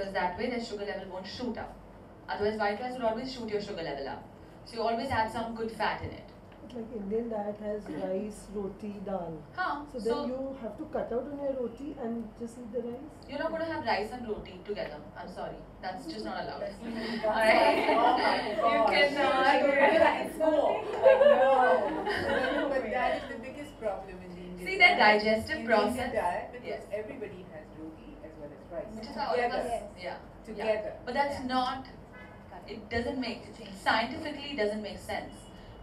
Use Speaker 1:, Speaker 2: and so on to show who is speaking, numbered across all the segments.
Speaker 1: because that way the sugar level won't shoot up. Otherwise, white rice will always shoot your sugar level up. So you always add some good fat in it.
Speaker 2: Like Indian diet has rice, roti, dal.
Speaker 1: Huh.
Speaker 2: So then you have to cut out on your roti and just eat the rice?
Speaker 1: You're not going to have rice and roti together. I'm sorry. That's just not allowed.
Speaker 3: Alright?
Speaker 1: You cannot.
Speaker 3: It's cool. No. But that is the biggest problem in the Indian
Speaker 1: See, their digestive
Speaker 3: in
Speaker 1: process.
Speaker 3: Indian diet, because
Speaker 1: Yes.
Speaker 3: everybody has roti as well as rice.
Speaker 1: Which is how all of us.
Speaker 3: Together.
Speaker 1: Yeah.
Speaker 3: Together.
Speaker 1: But that's not. It doesn't make scientifically. It doesn't make sense.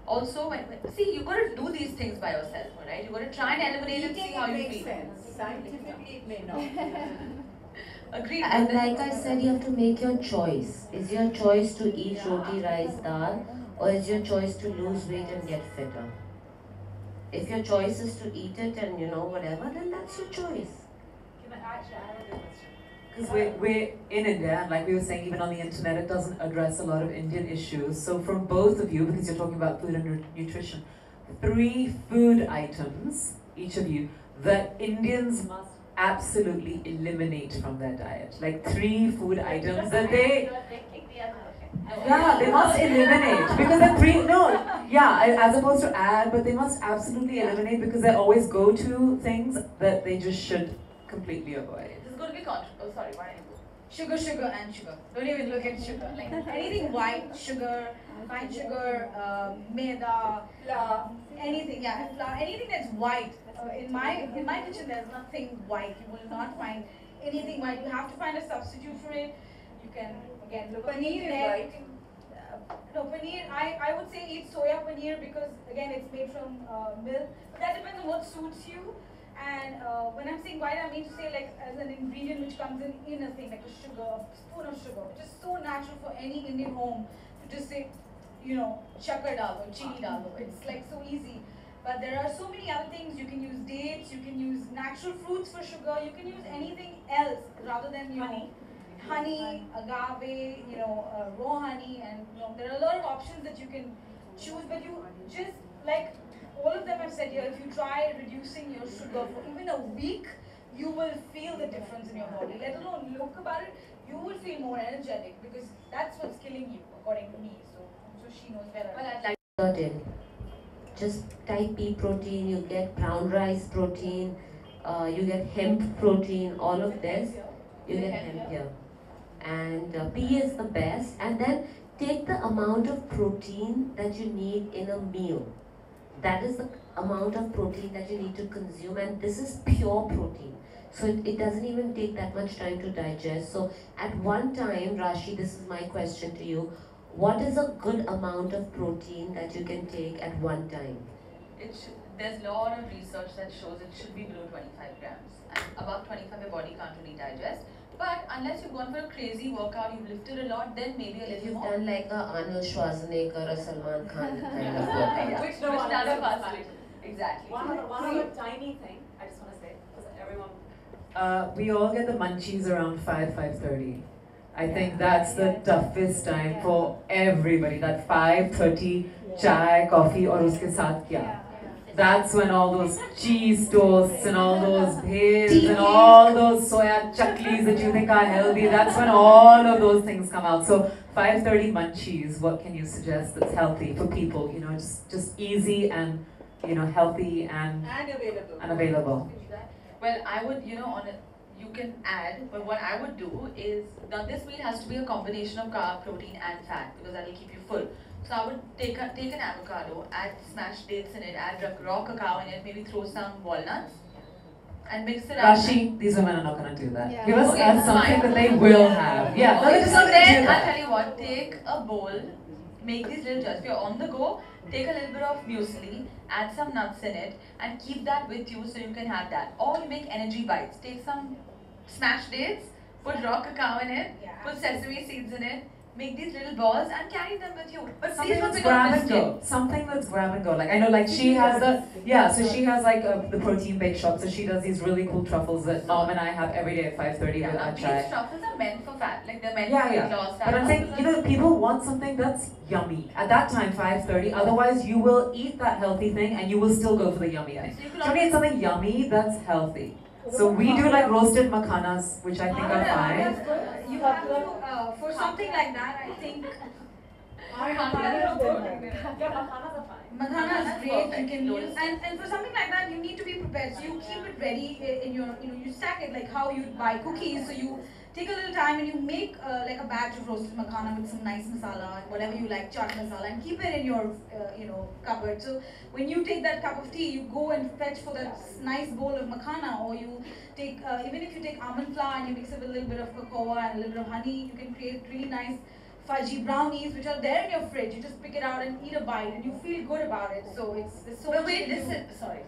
Speaker 1: Also, see, you got to do these things by yourself, right? You got to try and eliminate and see how you
Speaker 3: makes
Speaker 1: feel.
Speaker 3: sense. Scientifically, it may not.
Speaker 1: Agreed.
Speaker 4: And like I said, you have to make your choice. Is your choice to eat roti, rice, dal, or is your choice to lose weight and get fitter? If your choice is to eat it and whatever, then that's your choice.
Speaker 5: Can I actually add a question? Because we're in India, and like we were saying, even on the internet, it doesn't address a lot of Indian issues. So from both of you, because you're talking about food and nutrition, 3 food items, each of you, that Indians must absolutely eliminate from their diet. Like 3 food items that they... Yeah, they must eliminate because they're as opposed to add, but they must absolutely eliminate because they're always go-to things that they just should completely avoid.
Speaker 1: This is going to be controversial. Oh, sorry, why?
Speaker 6: Sugar, sugar, and sugar. Don't even look at sugar. Like anything white, sugar, fine sugar, maida, flour, anything. Yeah, flour, anything that's white. In my kitchen, there's nothing white. You will not find anything white. You have to find a substitute for it. You can again look at paneer. No, paneer. I would say eat soya paneer because again it's made from milk. But that depends on what suits you. And when I'm saying white, I mean to say like as an ingredient which comes in a thing like a sugar, a spoon of sugar, which is so natural for any Indian home to just say, chakar dalo, chini dalo. It's like so easy. But there are so many other things. You can use dates, you can use natural fruits for sugar, you can use anything else rather than honey, agave, raw honey, and there are a lot of options that you can choose. But you just like all of them I've said here, if you try reducing your sugar for even a week, you will feel the difference in your body. Let alone look about it, you will feel more energetic because that's what's killing you, according to me. So she knows better.
Speaker 1: Well, I'd like
Speaker 4: Protein. Just type pea protein, you get brown rice protein, you get hemp protein, all of this, you get hemp here. And pea is the best. And then take the amount of protein that you need in a meal. That is the amount of protein that you need to consume, and this is pure protein. So it doesn't even take that much time to digest. So at one time, Rashi, this is my question to you, what is a good amount of protein that you can take at one time?
Speaker 1: There's a lot of research that shows it should be below 25 grams. And above 25, your body can't really digest. But unless you've gone for a crazy workout, you've lifted a lot, then maybe a little
Speaker 4: You've
Speaker 1: more.
Speaker 4: done like a Arnold Schwarzenegger or Salman Khan kind of workout.
Speaker 5: Which
Speaker 1: none of us did. Exactly.
Speaker 5: One other tiny thing I just want to say, because everyone... we all get the munchies around 5:30. I think that's the toughest time for everybody. That 5:30 chai, coffee, or uske saath kya? That's when all those cheese toasts and all those bhels and all those soya chaklis that you think are healthy, that's when all of those things come out. So 5:30 munchies, what can you suggest that's healthy for people? Just easy and healthy and available.
Speaker 1: Well, I would, you can add, but what I would do is, now this meal has to be a combination of carb, protein and fat because that will keep you full. So I would take an avocado, add smashed dates in it, add raw cacao in it, maybe throw some walnuts and mix it up.
Speaker 5: Rashi, these women are not going to do that.
Speaker 6: Yeah.
Speaker 5: Give us
Speaker 1: Okay,
Speaker 5: something
Speaker 1: fine.
Speaker 5: that they will have. Yeah,
Speaker 1: Okay,
Speaker 5: just
Speaker 1: so
Speaker 5: do
Speaker 1: then
Speaker 5: that.
Speaker 1: I'll tell you what, take a bowl, make these little jars. If you're on the go, take a little bit of muesli, add some nuts in it and keep that with you so you can have that. Or you make energy bites. Take some smashed dates, put raw cacao in it, put sesame seeds in it, make these little balls and carry them with you. But
Speaker 5: Something
Speaker 1: please don't
Speaker 5: that's
Speaker 1: become
Speaker 5: grab
Speaker 1: a
Speaker 5: and
Speaker 1: mistake.
Speaker 5: go. Something that's grab and go. Like I know, like she has so she has like the protein bake shop. So she does these really cool truffles that Mom and I have every day at 5:30 with our
Speaker 1: These
Speaker 5: chai.
Speaker 1: truffles are meant for fat, like they're meant for
Speaker 5: Yeah,
Speaker 1: weight loss.
Speaker 5: But I'm saying, people want something that's yummy. At that time, 5:30. Otherwise, you will eat that healthy thing and you will still go for the yummy thing.
Speaker 1: So you can
Speaker 5: So we need something yummy that's healthy. So we do like roasted makhanas, which I think are fine.
Speaker 6: You have for something like that, I think Makhana is great. You can use, and for something like that, you need to be prepared. So you keep it ready in your, you stack it like how you buy cookies. So you take a little time and you make like a batch of roasted makhana with some nice masala, whatever you like, chaat masala, and keep it in your cupboard. So when you take that cup of tea, you go and fetch for that nice bowl of makhana, or you take even if you take almond flour and you mix it with a little bit of cocoa and a little bit of honey, you can create really nice fudgy brownies which are there in your fridge. You just pick it out and eat a bite and you feel good about it. So it's so
Speaker 1: But
Speaker 6: much
Speaker 1: wait,
Speaker 6: you can do.
Speaker 1: listen. Sorry.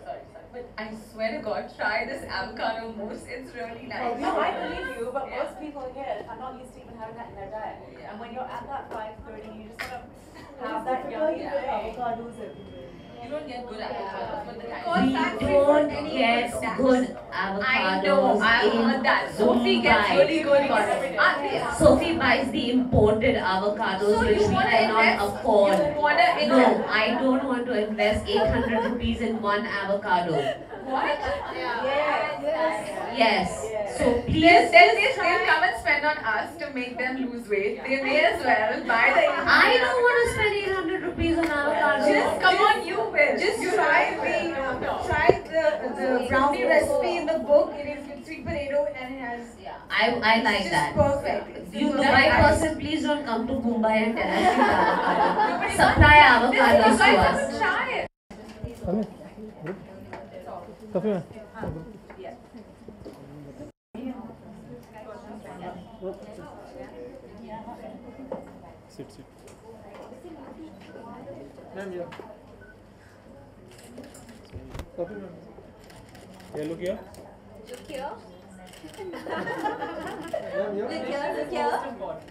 Speaker 1: But I swear to God, try this avocado mousse. It's really nice.
Speaker 7: No, I believe you, but
Speaker 1: Yeah.
Speaker 7: most people here are not used to even having that in their diet.
Speaker 1: Yeah.
Speaker 7: And when you're at that 5:30, you just gotta
Speaker 2: It's
Speaker 7: have that
Speaker 2: difficult
Speaker 7: yummy
Speaker 2: to get
Speaker 7: thing.
Speaker 2: avocados everywhere.
Speaker 1: You don't get good avocados, but the
Speaker 6: Because
Speaker 1: kind.
Speaker 4: We
Speaker 6: factory
Speaker 4: don't
Speaker 6: food, any
Speaker 4: get
Speaker 6: snacks.
Speaker 4: good
Speaker 1: I know.
Speaker 4: avocados
Speaker 1: I've
Speaker 4: in
Speaker 1: heard that. Sophie gets
Speaker 4: Mumbai.
Speaker 1: really good ones.
Speaker 4: Sophie buys the imported avocados
Speaker 1: So
Speaker 4: which
Speaker 1: you
Speaker 4: we
Speaker 1: wanna
Speaker 4: cannot
Speaker 1: invest?
Speaker 4: afford.
Speaker 1: You wanna
Speaker 4: No,
Speaker 1: invest?
Speaker 4: I don't want to invest 800 rupees in one avocado.
Speaker 1: What?
Speaker 4: Yes. So
Speaker 1: Yes,
Speaker 4: please,
Speaker 1: then they'll come and spend on us to make them lose weight. They may as well buy the.
Speaker 4: I don't want to spend 800 rupees on avocado.
Speaker 1: Just come on, you will.
Speaker 6: Just try the brownie recipe in the book. It is with sweet potato and it has
Speaker 4: I
Speaker 6: it's
Speaker 4: like
Speaker 6: just
Speaker 4: that.
Speaker 6: perfect. It's
Speaker 4: You,
Speaker 6: the
Speaker 4: the
Speaker 6: perfect
Speaker 4: right
Speaker 6: ice.
Speaker 4: person, please don't come to Mumbai and tell us you have avocado. Supply avocados to us.
Speaker 1: Try it.
Speaker 8: Sophie, ma'am. Sit. Ma'am, yeah. Sophie, ma'am. Yeah, look here.
Speaker 9: Look here.
Speaker 8: Ma'am, yeah.
Speaker 9: Look here. Look here.